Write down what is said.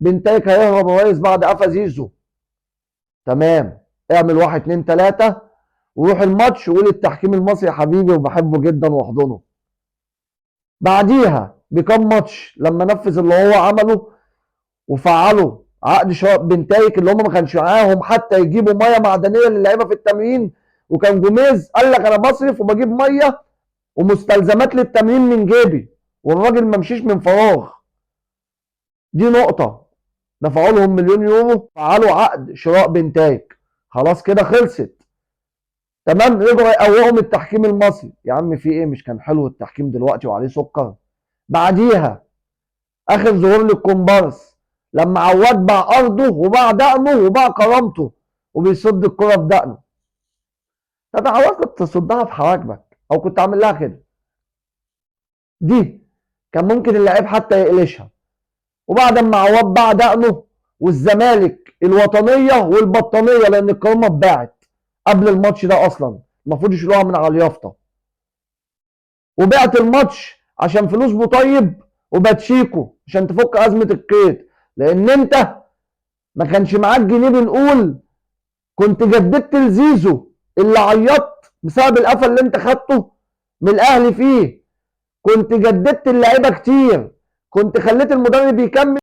بنتايك هيهرب يا ريس بعد قفا زيزو. تمام، اعمل 1 2 3 وروح الماتش وقول التحكيم المصري حبيبي وبحبه جدا واحضنه. بعديها بكام ماتش لما نفذ اللي هو عمله وفعلوا عقد شباب بنتايك اللي هم ما كانش معاهم حتى يجيبوا ميه معدنيه للعيبه في التمرين، وكان جوميز قال لك انا بصرف وبجيب ميه ومستلزمات للتمرين من جيبي، والراجل ما مشيش من فراغ. دي نقطه. دفعوا لهم مليون يورو، فعلوا عقد شراء بنتايك، خلاص كده خلصت. تمام، رجعوا يقوموا من التحكيم المصري. يا عم في ايه، مش كان حلو التحكيم دلوقتي وعليه سكر؟ بعديها اخر ظهور للكومبارس لما عواد باع ارضه وباع دقنه وباع كرامته وبيصد الكرة بدقنه. طب عواد كنت تصدها في حواجبك او كنت عامل لها كده، دي كان ممكن اللعيب حتى يقلشها. وبعد ما عواد باع دقنه والزمالك الوطنيه والبطانيه لان الكرامه اتباعت قبل الماتش ده اصلا، المفروض يشيلوها من على اليافطه. وبعت الماتش عشان فلوس بوطيب وباتشيكو عشان تفك ازمه القيد، لان انت ما كانش معاك جنيه بنقول كنت جددت لزيزو اللي عيطت بسبب القفا اللي انت خدته من الاهلي فيه، كنت جددت اللعيبه كتير، كنت خليت المدرب يكمل